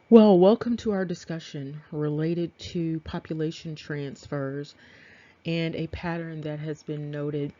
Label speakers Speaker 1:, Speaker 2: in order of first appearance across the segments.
Speaker 1: Well, welcome to our discussion related to population transfers and a pattern that has been noted.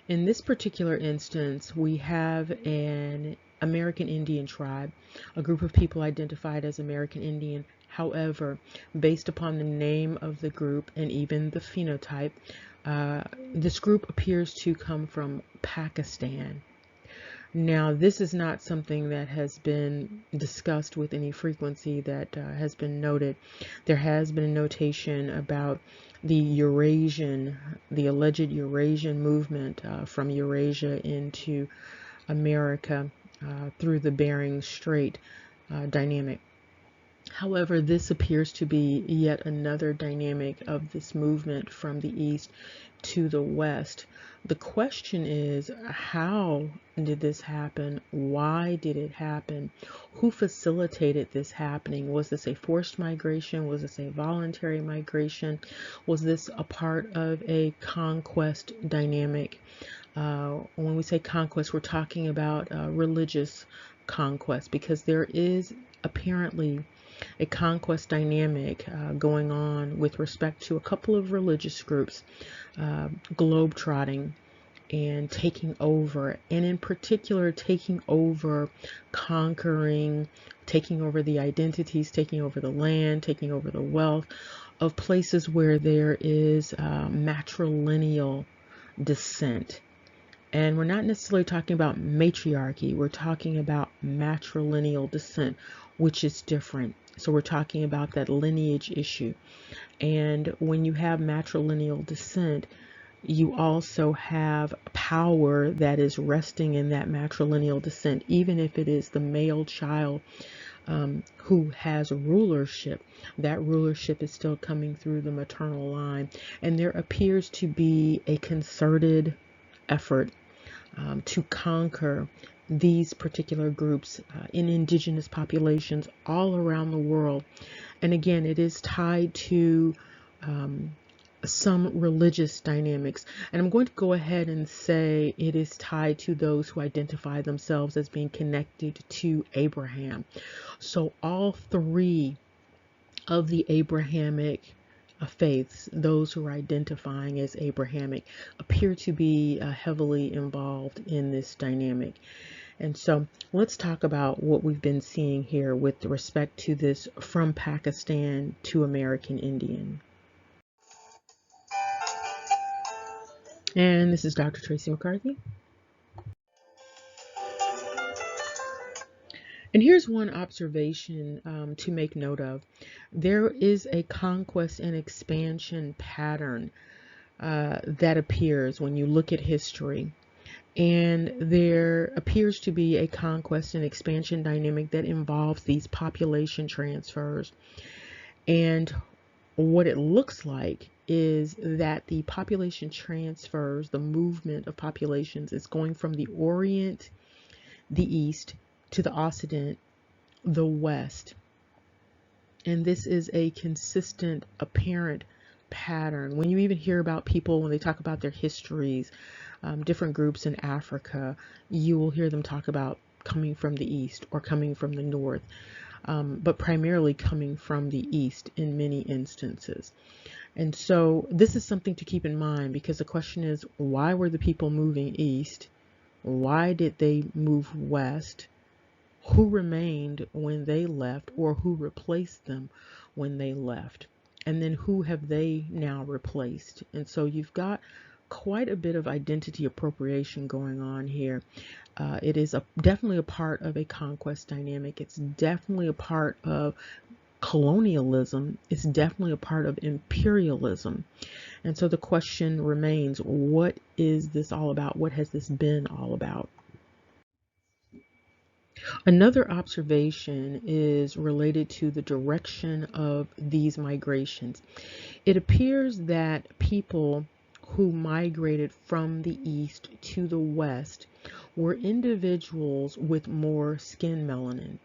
Speaker 1: In this particular instance, we have an American Indian tribe, a group of people identified as American Indian. However, based upon the name of the group and even the phenotype, this group appears to come from Pakistan. Now, this is not something that has been discussed with any frequency that has been noted. There has been a notation about the alleged Eurasian movement from Eurasia into America through the Bering Strait dynamic. However, this appears to be yet another dynamic of this movement from the east to the west. The question is, how did this happen? Why did it happen? Who facilitated this happening? Was this a forced migration? Was this a voluntary migration? Was this a part of a conquest dynamic? When we say conquest, we're talking about religious conquest, because there is apparently a conquest dynamic going on with respect to a couple of religious groups globetrotting and taking over, and in particular taking over, conquering, taking over the identities, taking over the land, taking over the wealth of places where there is matrilineal descent. And we're not necessarily talking about matriarchy, we're talking about matrilineal descent, which is different. So we're talking about that lineage issue. And when you have matrilineal descent, you also have power that is resting in that matrilineal descent, even if it is the male child who has rulership. That rulership is still coming through the maternal line. And there appears to be a concerted effort to conquer these particular groups in indigenous populations all around the world. And again, it is tied to some religious dynamics. And I'm going to go ahead and say it is tied to those who identify themselves as being connected to Abraham. So all three of the Abrahamic faiths, those who are identifying as Abrahamic, appear to be heavily involved in this dynamic. And so let's talk about what we've been seeing here with respect to this from Pakistan to American Indian. And this is Dr. Tracy McCarthy. And here's one observation to make note of. There is a conquest and expansion pattern that appears when you look at history. And there appears to be a conquest and expansion dynamic that involves these population transfers. And what it looks like is that the population transfers, the movement of populations, is going from the Orient, the East, to the Occident, the West. And this is a consistent, apparent pattern. When you even hear about people, when they talk about their histories, different groups in Africa, you will hear them talk about coming from the East or coming from the North, but primarily coming from the East in many instances. And so this is something to keep in mind, because the question is, why were the people moving east? Why did they move west? Who remained when they left, or who replaced them when they left? And then who have they now replaced? And so you've got quite a bit of identity appropriation going on here. It is definitely a part of a conquest dynamic. It's definitely a part of colonialism. It's definitely a part of imperialism. And so the question remains, what is this all about? What has this been all about? Another observation is related to the direction of these migrations. It appears that people who migrated from the east to the west were individuals with more skin melanin.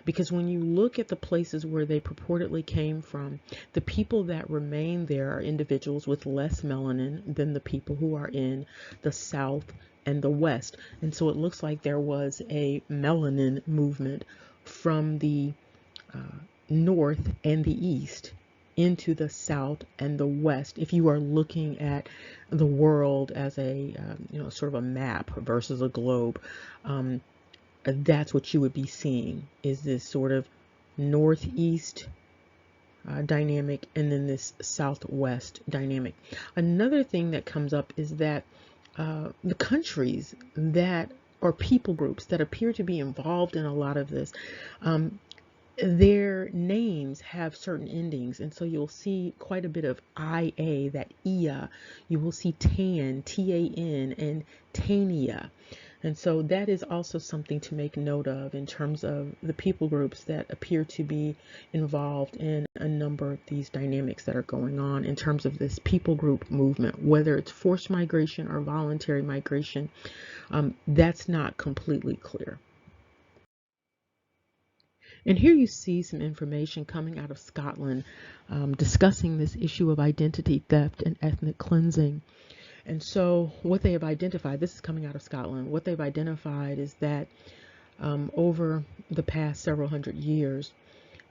Speaker 1: Because when you look at the places where they purportedly came from, the people that remain there are individuals with less melanin than the people who are in the south and the west. And so it looks like there was a melanin movement from the north and the east into the south and the west. If you are looking at the world as a sort of a map versus a globe, that's what you would be seeing, is this sort of northeast dynamic and then this southwest dynamic. Another thing that comes up is that the countries that or people groups that appear to be involved in a lot of this, their names have certain endings, and so you'll see quite a bit of IA, that ia. You will see tan, TAN, and tania. And so that is also something to make note of in terms of the people groups that appear to be involved in a number of these dynamics that are going on in terms of this people group movement, whether it's forced migration or voluntary migration. That's not completely clear. And here you see some information coming out of Scotland discussing this issue of identity theft and ethnic cleansing. And so what they have identified, this is coming out of Scotland, what they've identified is that over the past several hundred years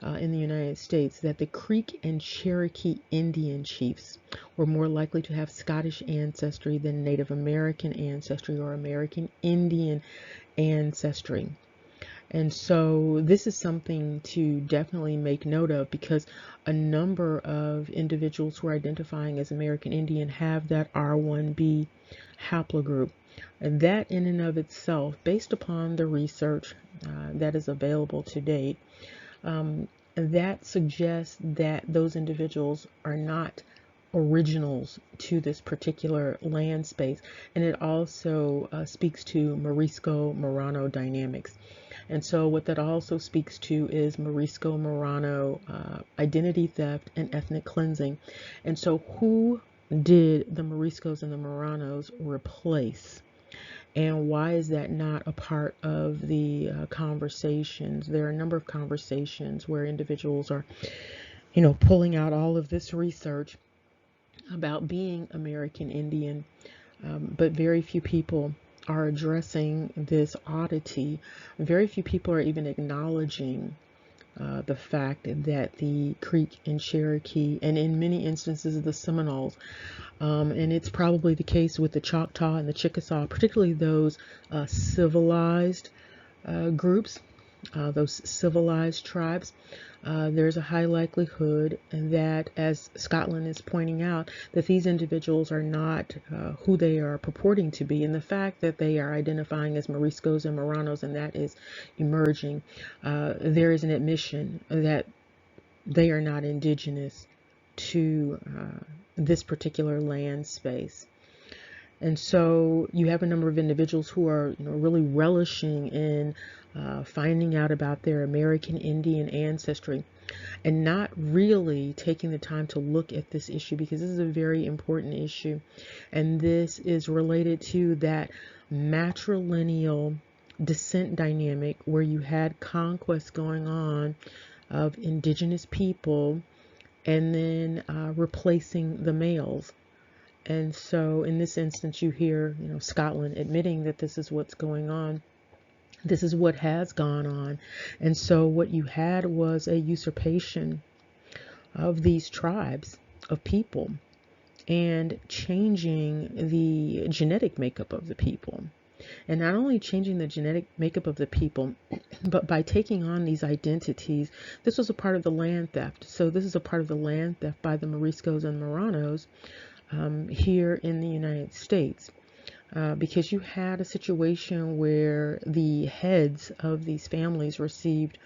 Speaker 1: in the United States, that the Creek and Cherokee Indian chiefs were more likely to have Scottish ancestry than Native American ancestry or American Indian ancestry. And so this is something to definitely make note of, because a number of individuals who are identifying as American Indian have that R1b haplogroup. And that in and of itself, based upon the research that is available to date, that suggests that those individuals are not originals to this particular land space. And it also speaks to Morisco-Marrano dynamics. And so what that also speaks to is Morisco-Marrano identity theft and ethnic cleansing. And so who did the Moriscos and the Marranos replace? And why is that not a part of the conversations? There are a number of conversations where individuals are, pulling out all of this research about being American Indian, but very few people are addressing this oddity. Very few people are even acknowledging the fact that the Creek and Cherokee, and in many instances the Seminoles, and it's probably the case with the Choctaw and the Chickasaw, particularly those civilized groups, those civilized tribes, there's a high likelihood that, as Scotland is pointing out, that these individuals are not who they are purporting to be. And the fact that they are identifying as Moriscos and Marranos, and that is emerging, there is an admission that they are not indigenous to this particular land space. And so you have a number of individuals who are, really relishing in finding out about their American Indian ancestry and not really taking the time to look at this issue, because this is a very important issue. And this is related to that matrilineal descent dynamic where you had conquest going on of indigenous people and then replacing the males. And so in this instance, you hear, Scotland admitting that this is what's going on. This is what has gone on. And so what you had was a usurpation of these tribes of people and changing the genetic makeup of the people. And not only changing the genetic makeup of the people, but by taking on these identities. This was a part of the land theft. So this is a part of the land theft by the Moriscos and Marranos here in the United States. Because you had a situation where the heads of these families received,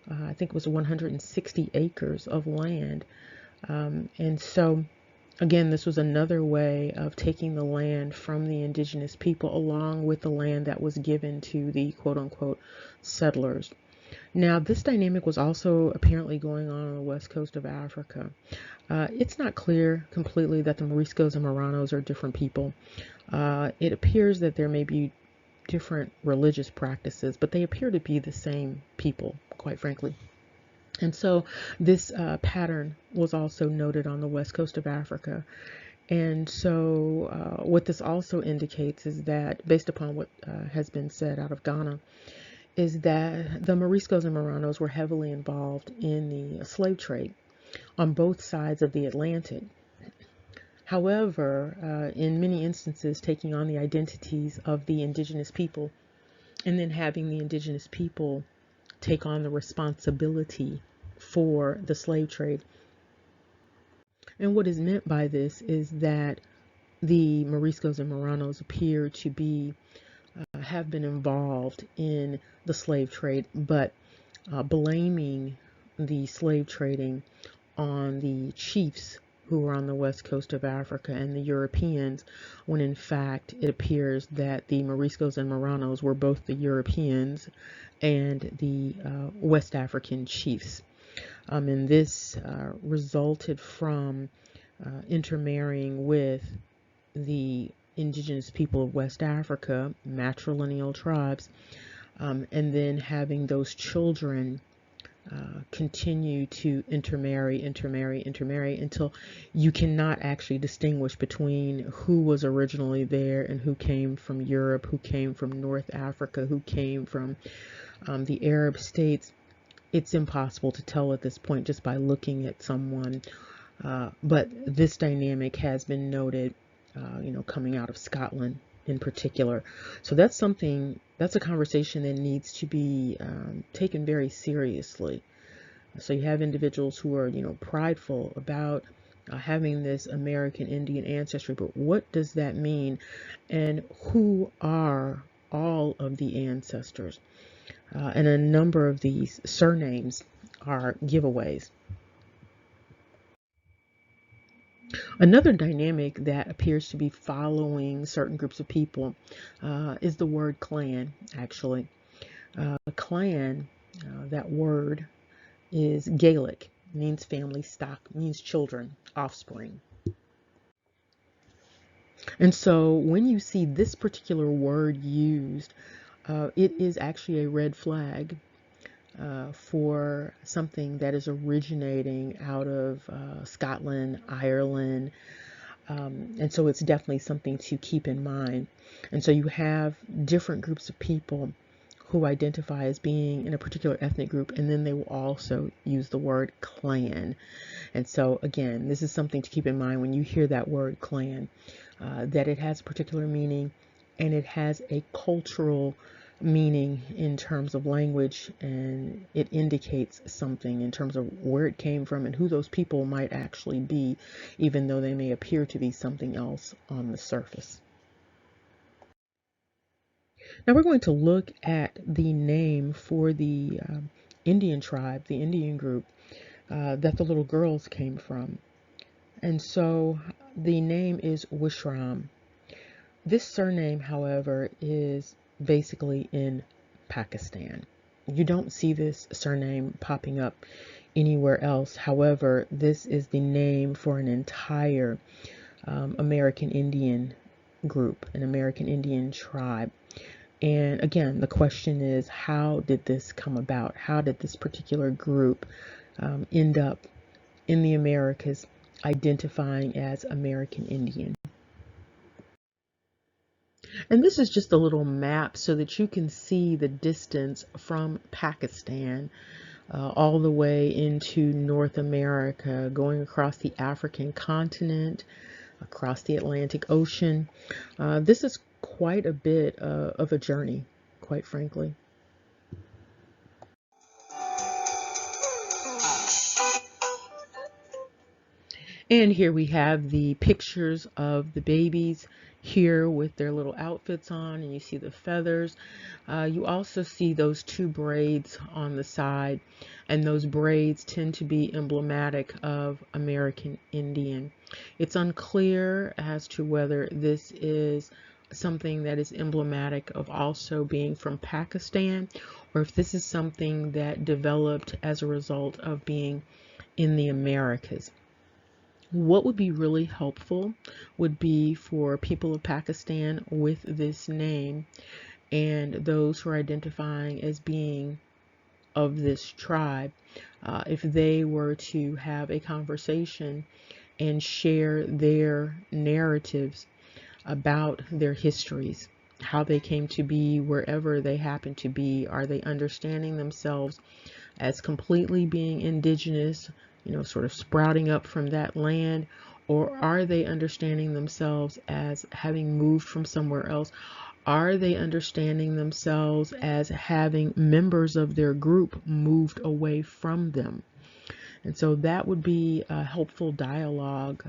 Speaker 1: I think it was 160 acres of land. And so, again, this was another way of taking the land from the indigenous people, along with the land that was given to the quote-unquote settlers. Now, this dynamic was also apparently going on the west coast of Africa. It's not clear completely that the Moriscos and Marranos are different people. It appears that there may be different religious practices, but they appear to be the same people, quite frankly. And so this pattern was also noted on the west coast of Africa. And so what this also indicates is that, based upon what has been said out of Ghana, is that the Moriscos and Moranos were heavily involved in the slave trade on both sides of the Atlantic. However, in many instances, taking on the identities of the indigenous people and then having the indigenous people take on the responsibility for the slave trade. And what is meant by this is that the Moriscos and Moranos appear to be have been involved in the slave trade, but blaming the slave trading on the chiefs who were on the west coast of Africa and the Europeans, when in fact it appears that the Moriscos and Moranos were both the Europeans and the West African chiefs. And this resulted from intermarrying with the indigenous people of West Africa, matrilineal tribes, and then having those children continue to intermarry until you cannot actually distinguish between who was originally there and who came from Europe, who came from North Africa, who came from the Arab states. It's impossible to tell at this point just by looking at someone. But this dynamic has been noted, coming out of Scotland in particular. So that's a conversation that needs to be taken very seriously. So you have individuals who are, prideful about having this American Indian ancestry, but what does that mean? And who are all of the ancestors? And a number of these surnames are giveaways. Another dynamic that appears to be following certain groups of people is the word clan, actually. Clan, that word is Gaelic, means family, stock, means children, offspring. And so when you see this particular word used, it is actually a red flag for something that is originating out of Scotland, Ireland. And so it's definitely something to keep in mind. And so you have different groups of people who identify as being in a particular ethnic group, and then they will also use the word clan. And so again, this is something to keep in mind when you hear that word clan, that it has a particular meaning and it has a cultural meaning in terms of language, and it indicates something in terms of where it came from and who those people might actually be, even though they may appear to be something else on the surface. Now we're going to look at the name for the Indian tribe, the Indian group that the little girls came from. And so the name is Wishram. This surname, however, is basically in Pakistan. You don't see this surname popping up anywhere else. However, this is the name for an entire American Indian group, an American Indian tribe. And again, the question is, how did this come about? How did this particular group end up in the Americas identifying as American Indian? And this is just a little map so that you can see the distance from Pakistan all the way into North America, going across the African continent, across the Atlantic Ocean. This is quite a bit of a journey, quite frankly. And here we have the pictures of the babies here with their little outfits on, and you see the feathers. You also see those two braids on the side, and those braids tend to be emblematic of American Indian. It's unclear as to whether this is something that is emblematic of also being from Pakistan, or if this is something that developed as a result of being in the Americas. What would be really helpful would be for people of Pakistan with this name and those who are identifying as being of this tribe, if they were to have a conversation and share their narratives about their histories how they came to be wherever they happen to be? Are they understanding themselves as completely being indigenous, sort of sprouting up from that land? Or are they understanding themselves as having moved from somewhere else? Are they understanding themselves as having members of their group moved away from them? And so that would be a helpful dialogue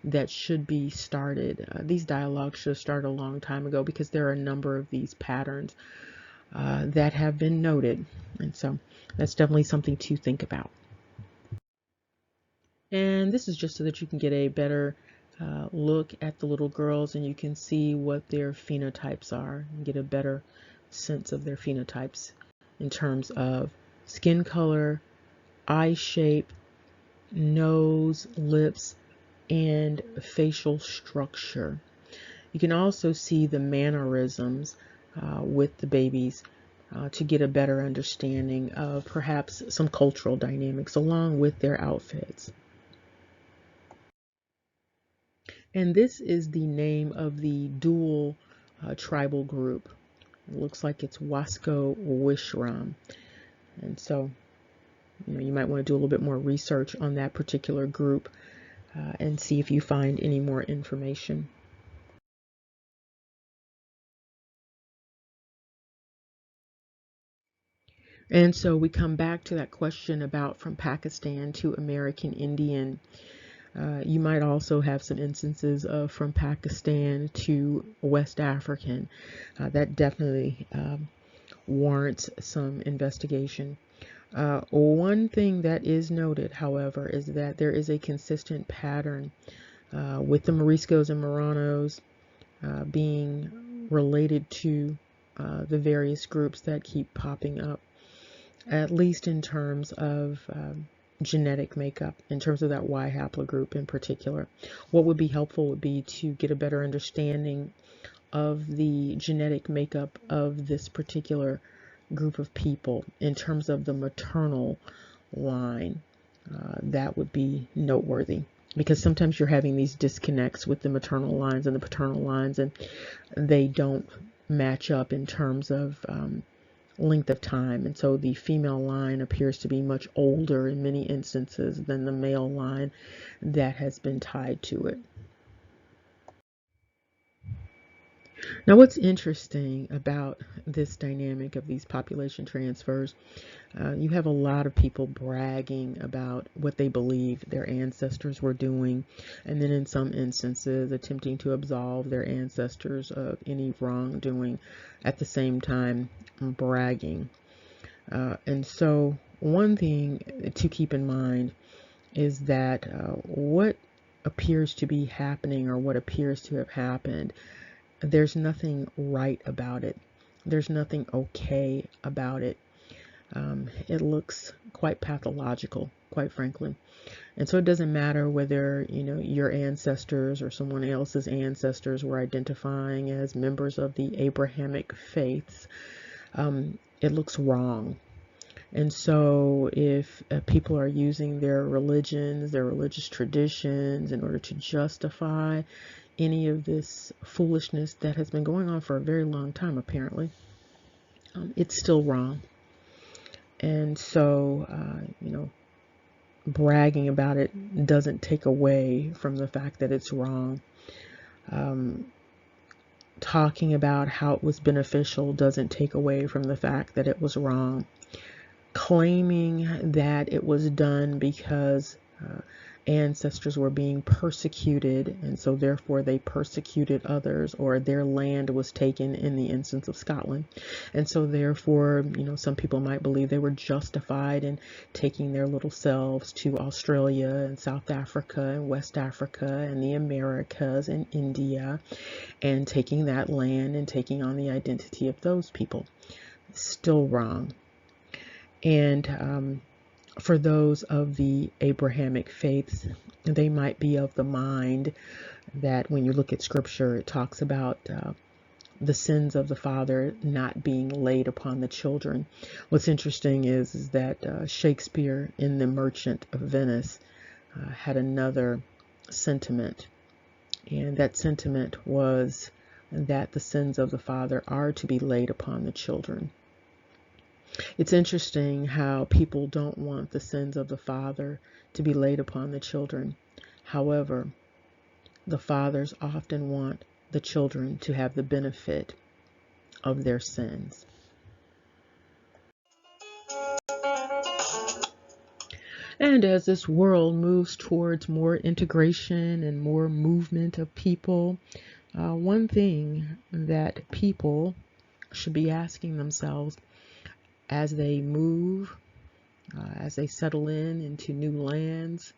Speaker 1: that should be started. These dialogues should start a long time ago, because there are a number of these patterns that have been noted. And so that's definitely something to think about. And this is just so that you can get a better look at the little girls, and you can see what their phenotypes are and get a better sense of their phenotypes in terms of skin color, eye shape, nose, lips, and facial structure. You can also see the mannerisms with the babies to get a better understanding of perhaps some cultural dynamics along with their outfits. And this is the name of the dual tribal group. It looks like it's Wasco Wishram. And so, you might want to do a little bit more research on that particular group and see if you find any more information. And so we come back to that question about from Pakistan to American Indian. You might also have some instances of from Pakistan to West African. That definitely warrants some investigation. One thing that is noted, however, is that there is a consistent pattern with the Moriscos and Marranos being related to the various groups that keep popping up, at least in terms of genetic makeup, in terms of that Y haplogroup in particular. What would be helpful would be to get a better understanding of the genetic makeup of this particular group of people in terms of the maternal line. That would be noteworthy, because sometimes you're having these disconnects with the maternal lines and the paternal lines, and they don't match up in terms of length of time. And so the female line appears to be much older in many instances than the male line that has been tied to it. Now, what's interesting about this dynamic of these population transfers, you have a lot of people bragging about what they believe their ancestors were doing, and then in some instances attempting to absolve their ancestors of any wrongdoing, at the same time bragging. And so one thing to keep in mind is that what appears to be happening, or what appears to have happened, there's nothing right about it. There's nothing okay about it. It looks quite pathological, quite frankly. And so it doesn't matter whether, your ancestors or someone else's ancestors were identifying as members of the Abrahamic faiths. It looks wrong. And so if people are using their religions, their religious traditions in order to justify any of this foolishness that has been going on for a very long time, apparently, it's still wrong. And so, bragging about it doesn't take away from the fact that it's wrong. Talking about how it was beneficial doesn't take away from the fact that it was wrong. Claiming that it was done because ancestors were being persecuted, and so therefore they persecuted others, or their land was taken in the instance of Scotland, and so therefore, some people might believe they were justified in taking their little selves to Australia and South Africa and West Africa and the Americas and India, and taking that land and taking on the identity of those people. Still wrong. And for those of the Abrahamic faiths, they might be of the mind that when you look at scripture, it talks about the sins of the father not being laid upon the children. What's interesting is that Shakespeare in The Merchant of Venice had another sentiment, and that sentiment was that the sins of the father are to be laid upon the children. It's interesting how people don't want the sins of the father to be laid upon the children. However, the fathers often want the children to have the benefit of their sins. And as this world moves towards more integration and more movement of people, one thing that people should be asking themselves as they move, as they settle into new lands,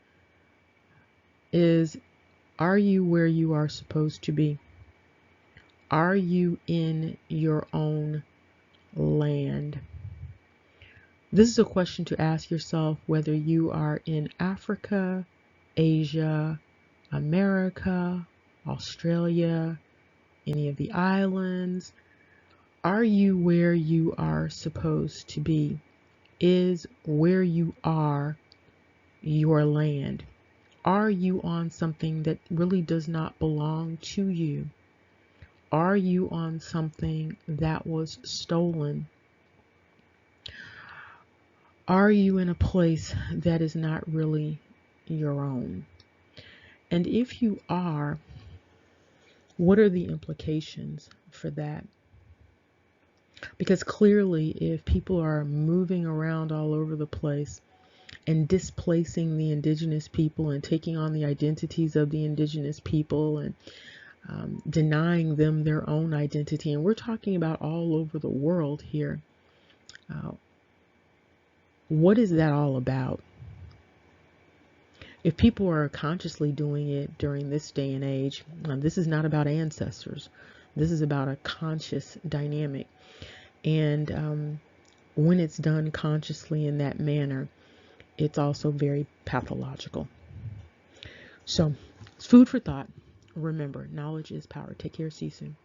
Speaker 1: is, are you where you are supposed to be? Are you in your own land? This is a question to ask yourself, whether you are in Africa, Asia, America, Australia, any of the islands. Are you where you are supposed to be? Is where you are your land? Are you on something that really does not belong to you? Are you on something that was stolen? Are you in a place that is not really your own? And if you are, what are the implications for that? Because clearly, if people are moving around all over the place and displacing the indigenous people and taking on the identities of the indigenous people and denying them their own identity, and we're talking about all over the world here, what is that all about? If people are consciously doing it during this day and age, this is not about ancestors. This is about a conscious dynamic. And when it's done consciously in that manner, it's also very pathological. So it's food for thought. Remember, knowledge is power. Take care. See you soon.